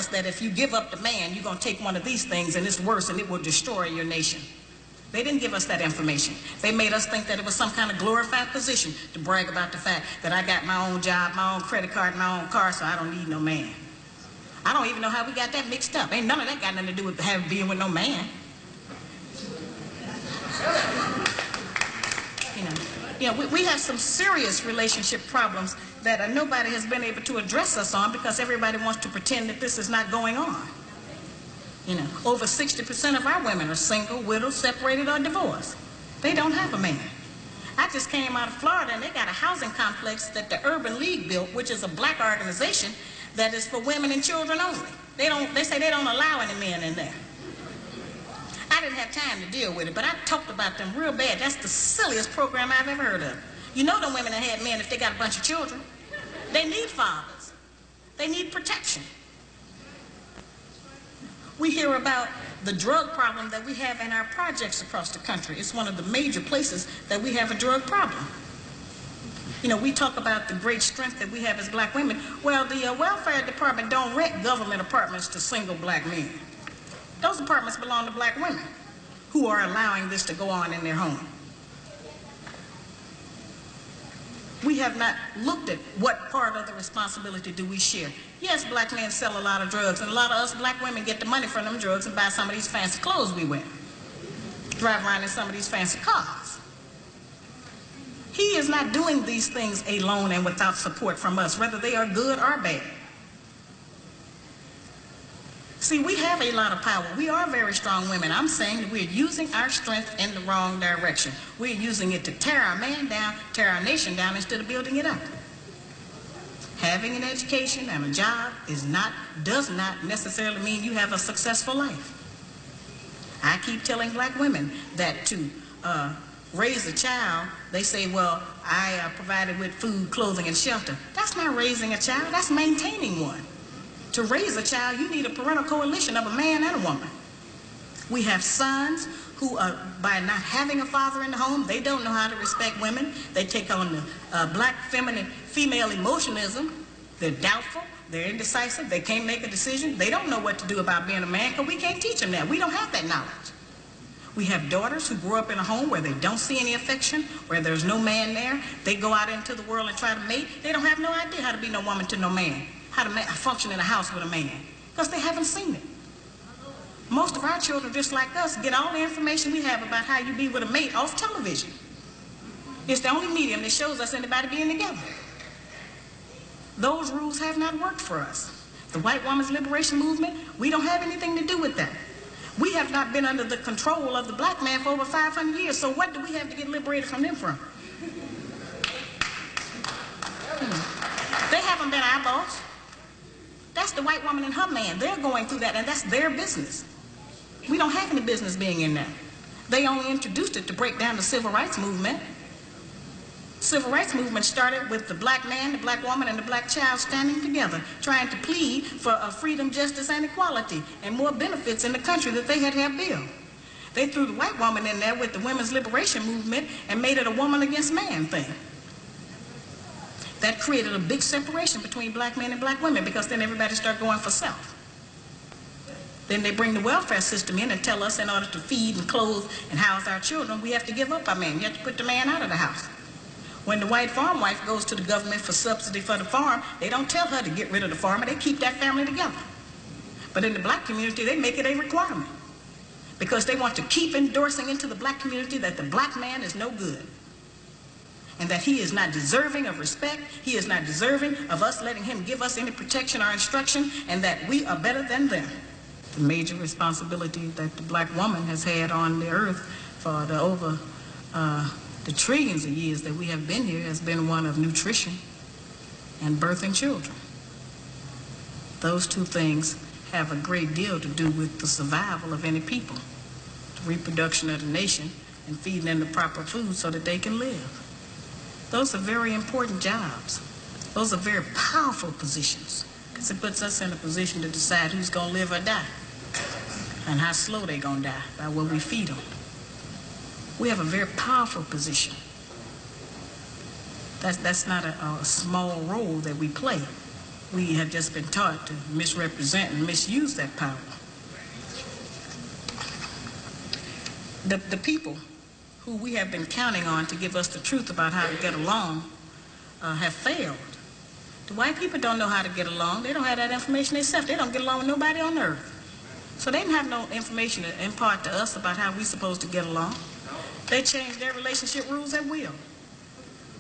us that if you give up the man, you're going to take one of these things and it's worse and it will destroy your nation. They didn't give us that information. They made us think that it was some kind of glorified position to brag about the fact that I got my own job, my own credit card, my own car, so I don't need no man. I don't even know how we got that mixed up. Ain't none of that got nothing to do with being with no man. We have some serious relationship problems that nobody has been able to address us on because everybody wants to pretend that this is not going on. Over 60% of our women are single, widowed, separated, or divorced. They don't have a man. I just came out of Florida, and they got a housing complex that the Urban League built, which is a black organization that is for women and children only. They say they don't allow any men in there. I didn't have time to deal with it, but I talked about them real bad. That's the silliest program I've ever heard of. You know them women that had men if they got a bunch of children. They need fathers. They need protection. We hear about the drug problem that we have in our projects across the country. It's one of the major places that we have a drug problem. We talk about the great strength that we have as black women. Well, the welfare department don't rent government apartments to single black men. Those apartments belong to black women who are allowing this to go on in their home. We have not looked at what part of the responsibility do we share. Yes, black men sell a lot of drugs, and a lot of us black women get the money from them drugs and buy some of these fancy clothes we wear. Drive around in some of these fancy cars. He is not doing these things alone and without support from us, whether they are good or bad. See, we have a lot of power. We are very strong women. I'm saying that we're using our strength in the wrong direction. We're using it to tear our man down, tear our nation down, instead of building it up. Having an education and a job does not necessarily mean you have a successful life. I keep telling black women that to raise a child, they say, well, I provided with food, clothing, and shelter. That's not raising a child, that's maintaining one. To raise a child, you need a parental coalition of a man and a woman. We have sons who, by not having a father in the home, they don't know how to respect women. They take on the black female emotionalism. They're doubtful, they're indecisive, they can't make a decision. They don't know what to do about being a man because we can't teach them that. We don't have that knowledge. We have daughters who grow up in a home where they don't see any affection, where there's no man there. They go out into the world and try to mate. They don't have no idea how to be no woman to no man, how to function in a house with a man, because they haven't seen it. Most of our children, just like us, get all the information we have about how you be with a mate off television. It's the only medium that shows us anybody being together. Those rules have not worked for us. The white woman's liberation movement, we don't have anything to do with that. We have not been under the control of the black man for over 500 years, so what do we have to get liberated from them from? They haven't been our boss. That's the white woman and her man. They're going through that, and that's their business. We don't have any business being in that. They only introduced it to break down the civil rights movement. Civil rights movement started with the black man, the black woman, and the black child standing together, trying to plead for freedom, justice, and equality, and more benefits in the country that they had built. They threw the white woman in there with the women's liberation movement and made it a woman against man thing. That created a big separation between black men and black women, because then everybody started going for self. Then they bring the welfare system in and tell us in order to feed and clothe and house our children, we have to give up our man. You have to put the man out of the house. When the white farm wife goes to the government for subsidy for the farm, they don't tell her to get rid of the farmer. They keep that family together. But in the black community, they make it a requirement, because they want to keep endorsing into the black community that the black man is no good, and that he is not deserving of respect, he is not deserving of us letting him give us any protection or instruction, and that we are better than them. The major responsibility that the black woman has had on the earth for the trillions of years that we have been here has been one of nutrition and birthing children. Those two things have a great deal to do with the survival of any people, the reproduction of the nation, and feeding them the proper food so that they can live. Those are very important jobs. Those are very powerful positions, because it puts us in a position to decide who's going to live or die, and how slow they're going to die by what we feed them. We have a very powerful position. That's not a small role that we play. We have just been taught to misrepresent and misuse that power. The people who we have been counting on to give us the truth about how to get along have failed. The white people don't know how to get along. They don't have that information themselves. They don't get along with nobody on earth. So they didn't have no information to impart to us about how we're supposed to get along. They changed their relationship rules at will.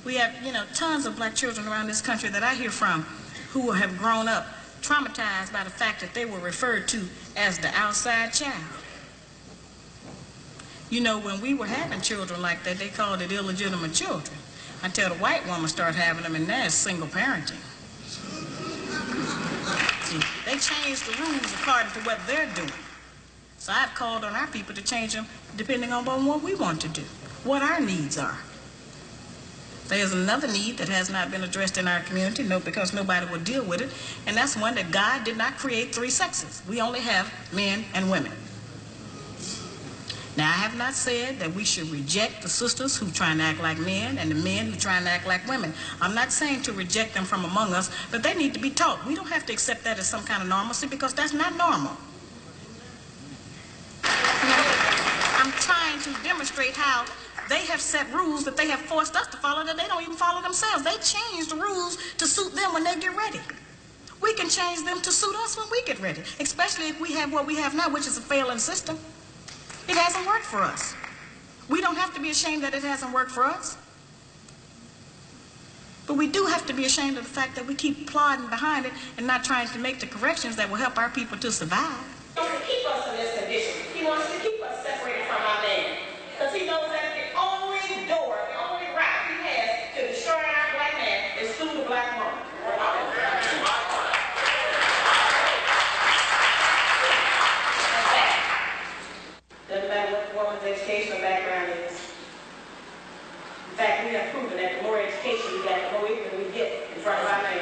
We have, tons of black children around this country that I hear from who have grown up traumatized by the fact that they were referred to as the outside child. When we were having children like that, they called it illegitimate children. Until the white woman started having them, and now it's single parenting. See, they changed the rules according to what they're doing. So I've called on our people to change them depending on what we want to do, what our needs are. There's another need that has not been addressed in our community, because nobody will deal with it, and that's one that God did not create three sexes. We only have men and women. Now, I have not said that we should reject the sisters who try and act like men and the men who try and act like women. I'm not saying to reject them from among us, but they need to be taught. We don't have to accept that as some kind of normalcy, because that's not normal. I'm trying to demonstrate how they have set rules that they have forced us to follow that they don't even follow themselves. They change the rules to suit them when they get ready. We can change them to suit us when we get ready, especially if we have what we have now, which is a failing system. It hasn't worked for us. We don't have to be ashamed that it hasn't worked for us. But we do have to be ashamed of the fact that we keep plodding behind it and not trying to make the corrections that will help our people to survive. He wants to keep us in this condition. He wants to keep us separated from our man. Because he knows that the only door, the only route he has to destroy our black man is through the black woman. Doesn't matter what the woman's educational background is. In fact, we have proven that the more education we get, the more ignorant we get in front of our man.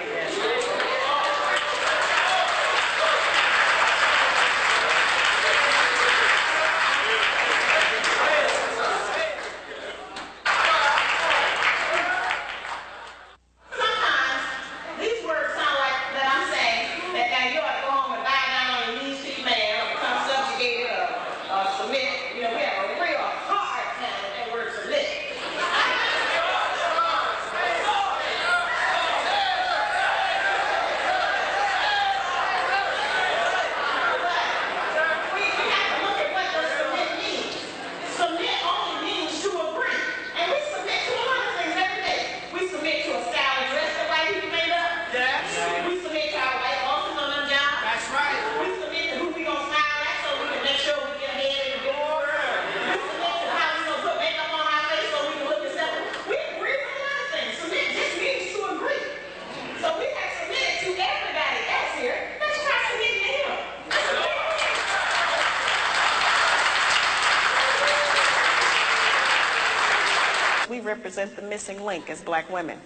We represent the missing link as black women.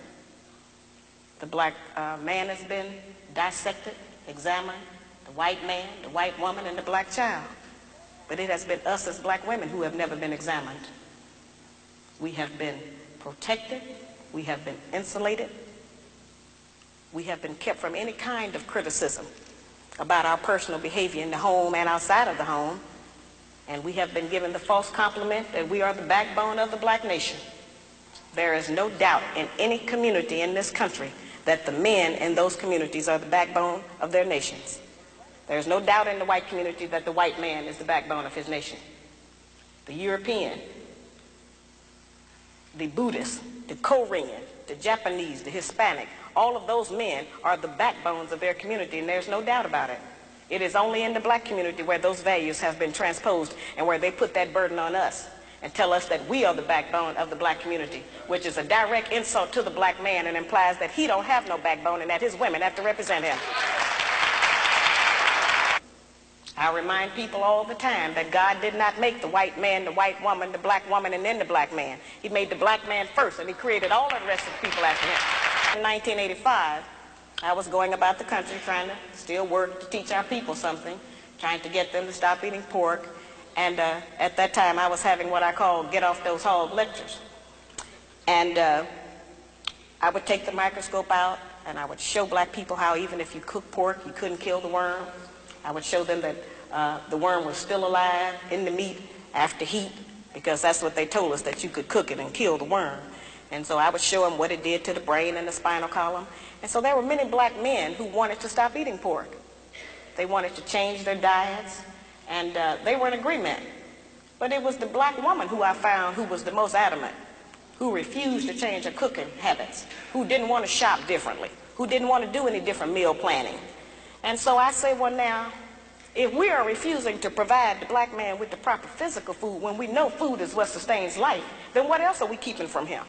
The black man has been dissected, examined, the white man, the white woman, and the black child. But it has been us as black women who have never been examined. We have been protected, we have been insulated, we have been kept from any kind of criticism about our personal behavior in the home and outside of the home, and we have been given the false compliment that we are the backbone of the black nation. There is no doubt in any community in this country that the men in those communities are the backbone of their nations. There is no doubt in the white community that the white man is the backbone of his nation. The European, the Buddhist, the Korean, the Japanese, the Hispanic, all of those men are the backbones of their community, and there's no doubt about it. It is only in the black community where those values have been transposed and where they put that burden on us and tell us that we are the backbone of the black community, which is a direct insult to the black man and implies that he don't have no backbone and that his women have to represent him. I remind people all the time that God did not make the white man, the white woman, the black woman, and then the black man. He made the black man first, and he created all the rest of the people after him. In 1985, I was going about the country trying to still work to teach our people something, trying to get them to stop eating pork. And at that time, I was having what I call get off those hog lectures. And I would take the microscope out and I would show black people how even if you cook pork, you couldn't kill the worm. I would show them that the worm was still alive in the meat after heat, because that's what they told us, that you could cook it and kill the worm. And so I would show them what it did to the brain and the spinal column. And so there were many black men who wanted to stop eating pork. They wanted to change their diets, and they were in agreement. But it was the black woman who I found who was the most adamant, who refused to change her cooking habits, who didn't want to shop differently, who didn't want to do any different meal planning. And so I say, well, now, if we are refusing to provide the black man with the proper physical food when we know food is what sustains life, then what else are we keeping from him?